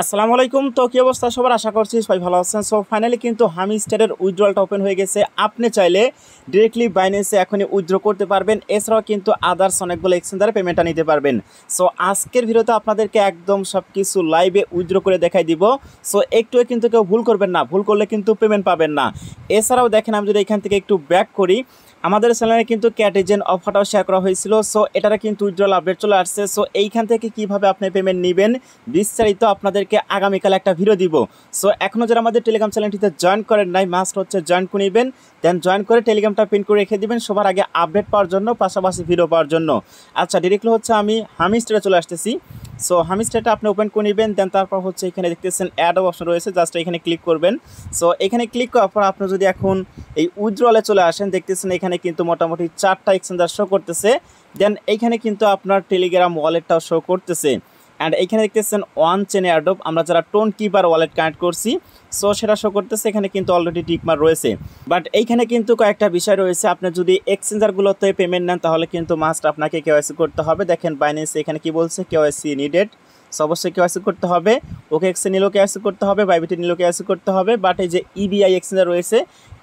আসসালামু আলাইকুম। তো কি অবস্থা সবার, আশা করছি সবাই ভালো আছেন। সো ফাইনালি কিন্তু হামিস্টারের উইথড্রলটা ওপেন হয়ে গেছে। আপনি চাইলে ডিরেক্টলি বাইন্যান্সে এখনই উইথড্র করতে পারবেন, এছাড়াও কিন্তু আদার্স অনেকগুলো এক্সচেঞ্জারে পেমেন্টটা নিতে পারবেন। সো আজকের ভিডিওতে আপনাদেরকে একদম সব কিছু লাইভে উইথড্র করে দেখাই দিব। সো একটু কিন্তু কেউ ভুল করবেন না, ভুল করলে কিন্তু পেমেন্ট পাবেন না। এছাড়াও দেখেন, আমি যদি এখান থেকে একটু ব্যাক করি, আমাদের চ্যানেলে কিন্তু ক্যাট এজেন্ট অফারটাও শেয়ার করা হয়েছিল। সো এটারে কিন্তু উইথড্রল আপডেট চলে আসছে। সো এইখান থেকে কিভাবে আপনি পেমেন্ট নেবেন বিস্তারিত আপনাদেরকে আগামীকাল একটা ভিডিও দিব। সো এখনও যারা আমাদের টেলিগ্রাম চ্যানেলটিতে জয়েন করেন নাই, মাস্ট হচ্ছে জয়েন করে নেবেন। দেন জয়েন করে টেলিগ্রামটা পিন করে রেখে দিবেন সবার আগে আপডেট পাওয়ার জন্য, পাশাপাশি ভিডিও পাওয়ার জন্য। আচ্ছা, ডিরেক্টলি হচ্ছে আমি হামিস্টারে চলে আসতেছি। সো হামিস্টারটা আপনি ওপেন করে নেবেন। দেন তারপর হচ্ছে এখানে দেখতেছেন অ্যাড অপশন রয়েছে, জাস্ট এখানে ক্লিক করবেন। সো এখানে ক্লিক করার পর আপনি যদি এখন এই উইথড্রলে চলে আসেন, দেখতেছেন এখানে কিন্তু মোটামুটি 4টা এক্সচেঞ্জার শো করতেছে। দেন এইখানে কিন্তু আপনার টেলিগ্রাম ওয়ালেটটাও শো করতেছে। অ্যান্ড এইখানে দেখতেছেন ওয়ান চেন এয়ারড্রপ, আমরা যারা টোন কিপার ওয়ালেট কানেক্ট করছি, সো সেটা শো করতেছে। এখানে কিন্তু অলরেডি টিকমার রয়েছে। বাট এইখানে কিন্তু কয়েকটা বিষয় রয়েছে। আপনি যদি এক্সচেঞ্জারগুলোতে পেমেন্ট নেন তাহলে কিন্তু মাস্ট আপনাকে কেওয়াইসি করতে হবে। দেখেন বাইন্যান্স এখানে কি বলছে, কেওয়াইসি নিডেড। সো অবশ্যই কেওয়াইসি করতে হবে। ওকে এক্সে নিলেও কেওয়াইসি করতে হবে, বাইবিটি নিলেও কেওয়াইসি করতে হবে। বাট এই যে ইবিআই এক্সচেঞ্জার রয়েছে,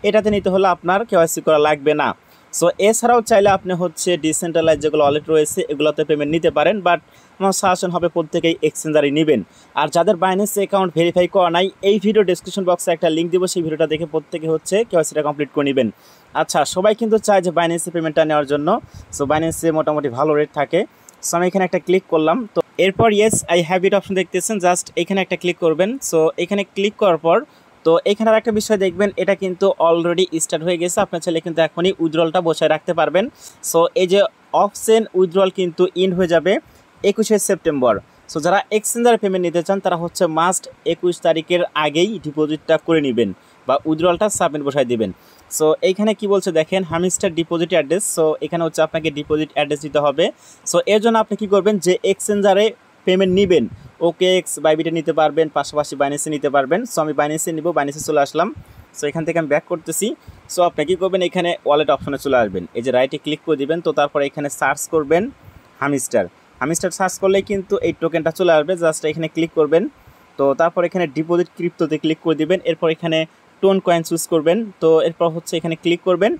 এটাতে নিতে হলে আপনার কেওয়াইসি করা লাগবে না। সো এছাড়াও চাইলে আপনি হচ্ছে ডিসেন্ট্রালাইজ যেগুলো ওয়ালেট রয়েছে এগুলোতে পেমেন্ট নিতে পারেন। বাট আমার সাজেশন হবে প্রত্যেকেই এক্সচেঞ্জারই নেবেন। আর যাদের বাইন্যান্স অ্যাকাউন্ট ভেরিফাই করা নাই, এই ভিডিও ডিসক্রিপশন বক্সে একটা লিঙ্ক দিব, সেই ভিডিওটা দেখে প্রত্যেকে হচ্ছে কেওয়াইসিটা কমপ্লিট করে নেবেন। আচ্ছা, সবাই কিন্তু চায় যে বাইন্যান্সে পেমেন্টটা নেওয়ার জন্য। সো বাইন্যান্সে মোটামুটি ভালো রেট থাকে। সো আমি এখানে একটা ক্লিক করলাম। তো এরপর yes I have it option দেখতেছেন, জাস্ট এখানে একটা ক্লিক করবেন। সো এখানে ক্লিক করার পর তো এখানে আর একটা বিষয় দেখবেন, এটা কিন্তু অলরেডি স্টার্ট হয়ে গেছে। আপনার ছেলে কিন্তু এখনই উইথড্রলটা বসায় রাখতে পারবেন। সো এই যে অপশন উইথড্রল কিন্তু ইন্ড হয়ে যাবে 21শে সেপ্টেম্বর। সো যারা এক্সচেঞ্জার পেমেন্ট নিতে চান তারা হচ্ছে মাস্ট 21 তারিখের আগেই ডিপোজিটটা করে নেবেন বা উইথড্রলটা সাবমিট বসায় দিবেন। সো এইখানে কি বলছে দেখেন, হামিস্টার ডিপোজিট অ্যাড্রেস। সো এখানে হচ্ছে আপনাকে ডিপোজিট অ্যাড্রেস দিতে হবে। সো এর জন্য আপনি কি করবেন, যে এক্সচেঞ্জারে পেমেন্ট নেবেন, ওকে এক্স বাইবিটে নিতে পারবেন, পাশাপাশি বাইন্যান্সে নিতে পারবেন। সো আমি বাইন্যান্সে নিব, বাইন্যান্সে চলে আসলাম। সো এখান থেকে আমি ব্যাক করতেছি। সো আপনি কী করবেন, এখানে ওয়ালেট অপশনে চলে আসবেন, এই যে রাইটে ক্লিক করে দিবেন। তো তারপর এখানে সার্চ করবেন হামিস্টার। হামিস্টার সার্চ করলেই কিন্তু এই টোকেনটা চলে আসবে, জাস্ট এখানে ক্লিক করবেন। তো তারপর এখানে ডিপোজিট ক্রিপ্টোতে ক্লিক করে দিবেন। এরপর এখানে টোন কয়েন চুজ করবেন। তো এরপর হচ্ছে এখানে ক্লিক করবেন।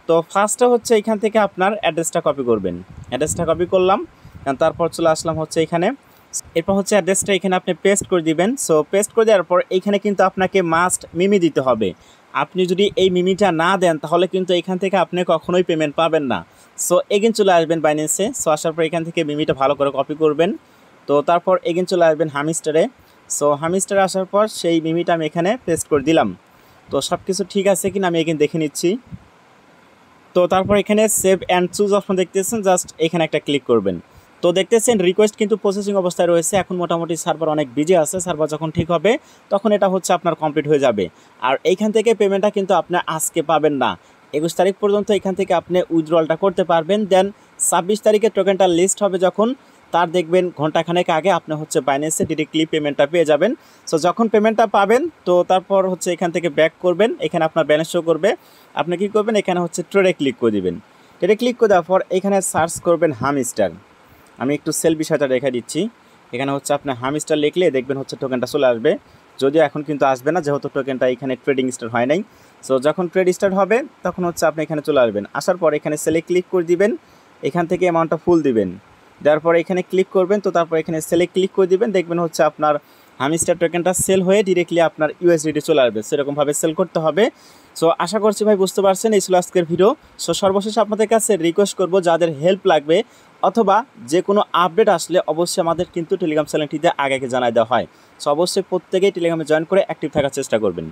তো ফার্স্টে হচ্ছে এখান থেকে আপনার অ্যাড্রেসটা কপি করবেন। অ্যাড্রেসটা কপি করলাম, তারপর চলে আসলাম হচ্ছে এখানে। এরপর হচ্ছে অ্যাড্রেসটা এখানে আপনি পেস্ট করে দিবেন। সো পেস্ট করে দেওয়ার পর এইখানে কিন্তু আপনাকে মাস্ট মিমি দিতে হবে। আপনি যদি এই মিমিটা না দেন তাহলে কিন্তু এখান থেকে আপনি কখনোই পেমেন্ট পাবেন না। সো এগেন চলে আসবেন বাইন্যান্সে। সো আসার পর এখান থেকে মিমিটা ভালো করে কপি করবেন। তো তারপর এগেন চলে আসবেন হামিস্টারে। সো হামিস্টারে আসার পর সেই মিমিটা আমি এখানে পেস্ট করে দিলাম। তো সব কিছু ঠিক আছে কিনা আমি এগেন দেখে নিচ্ছি। তো তারপর এখানে সেভ অ্যান্ড চুজ অপশন দেখতেছেন, জাস্ট এখানে একটা ক্লিক করবেন। তো দেখতেছেন রিকোয়েস্ট কিন্তু প্রসেসিং অবস্থায় রয়েছে। এখন মোটামুটি সার্ভার অনেক বিজি আছে। সার্ভার যখন ঠিক হবে তখন এটা হচ্ছে আপনার কমপ্লিট হয়ে যাবে। আর এইখান থেকে পেমেন্টটা কিন্তু আপনি আজকে পাবেন না, 21 তারিখ পর্যন্ত এখান থেকে আপনি উইথড্রলটা করতে পারবেন। দেন 26 তারিখে টোকেনটা লিস্ট হবে যখন, তার দেখবেন ঘন্টাখানেক আগে আপনি হচ্ছে বাইন্যান্সে ডিরেক্টলি পেমেন্টটা পেয়ে যাবেন। সো যখন পেমেন্টটা পাবেন তো তারপর হচ্ছে এখান থেকে ব্যাক করবেন, এখানে আপনার ব্যালেন্স শো করবে। আপনি কী করবেন, এখানে হচ্ছে ট্রেডে ক্লিক করে দিবেন। ট্রেডে ক্লিক করে দেওয়ার পর এখানে সার্চ করবেন হামিস্টার। আমি একটু সেল বিষয়টা রেখে দিচ্ছি। এখানে হচ্ছে আপনি হামিস্টার লিখলে দেখবেন হচ্ছে টোকেনটা চলে আসবে। যদিও এখন কিন্তু আসবে না, যেহেতু টোকেনটা এখানে ট্রেডিং স্টার্ট হয় নাই। সো যখন ট্রেড স্টার্ট হবে তখন হচ্ছে আপনি এখানে চলে আসবেন। আসার পর এখানে সেলে ক্লিক করে দিবেন, এখান থেকে অ্যামাউন্টটা ফুল দিবেন। দেওয়ার পরে এখানে ক্লিক করবেন। তো তারপর এখানে সেলে ক্লিক করে দিবেন, দেখবেন হচ্ছে আপনার হামিস্টার টোকেনটা সেল হয়ে ডিরেক্টলি আপনার ইউএসডিটি চলে আসবে। সেরকমভাবে সেল করতে হবে। সো আশা করছি ভাই বুঝতে পারছেন, এই ছিল আজকের ভিডিও। সো সর্বশেষ আপনাদের কাছে রিকোয়েস্ট করব, যাদের হেল্প লাগবে অথবা যে কোনো আপডেট আসলে অবশ্যই আমাদের কিন্তু টেলিগ্রাম চ্যানেলটিতে আগে জানাই দেওয়া হয়। সো অবশ্যই প্রত্যেকেই টেলিগ্রামে জয়েন করে অ্যাক্টিভ থাকার চেষ্টা করবেন।